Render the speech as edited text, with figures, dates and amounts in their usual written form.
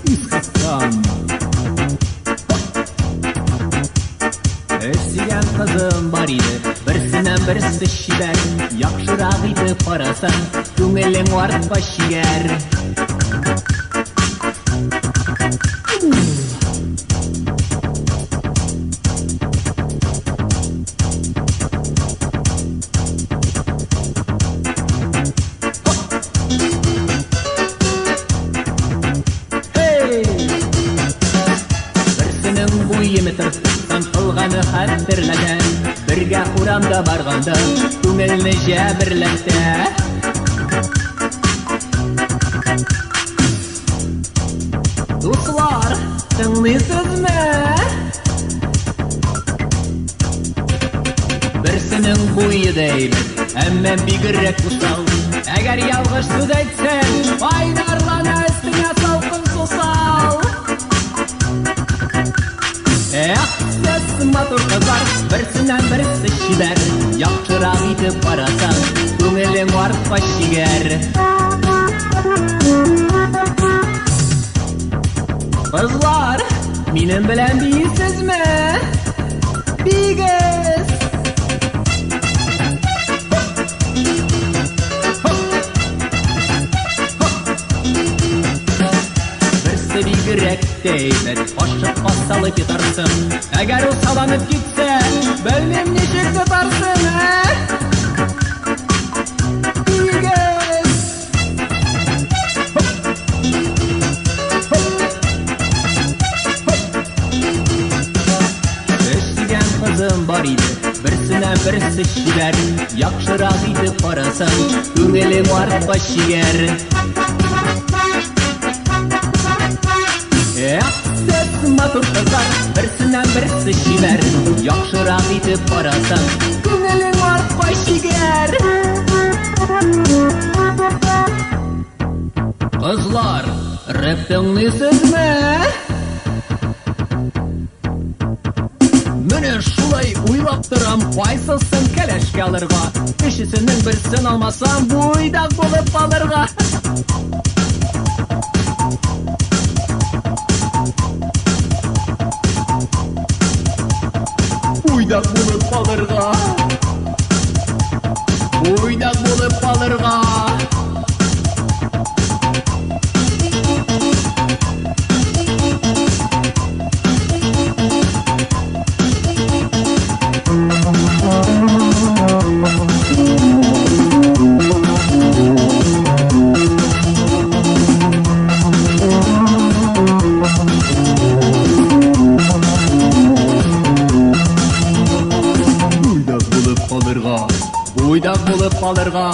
Исхак-Хан. Өсіген қызым бар еді, бірсінен бірсі шибәр. Яқшырақ еді парасан, көңілің артпа шигер. Қылғаны хаттырлады, бірге урамда барғанда, көңілні жәбірләтті. Дуслар, тыңлайсыз ме? Бірсінің бойы дейбіз, әммә бигіррәк усал. Әгәр ялғыш сөз әйтсәң, айнарлана өстіңә салқын сусал. Матур қызар, бірсінен бірсі шибәр. Яқшырақ етіп барасан, көңілің артпа шигер. Қызлар, менің білән дейсіз ме? Бигіз! Бигірек дейбір, ашық басалып етарсың. Әгер ол саланып кетсе, білмем нешек тұтарсың, Бигіз! Өсіген қызым бар еді, бірсінен бірсі шибәр. Яқшырақ етіп барасан, көңілің артпа шигер. Сөз матур қызар, бірсінен бірсі шибәр. Яқшырақ етіп барасан, көңілің артпа шигер. Қызлар, рэп тыңлайсыз ме? Міне шулай ойлап тұрам, қайсысын кәләшке алырға. Кішісінің бірсін алмасам, бойдақ болып алырға. Уйдақ болып алырға. Уйдақ болып алырға. Уйдақ болып алырға.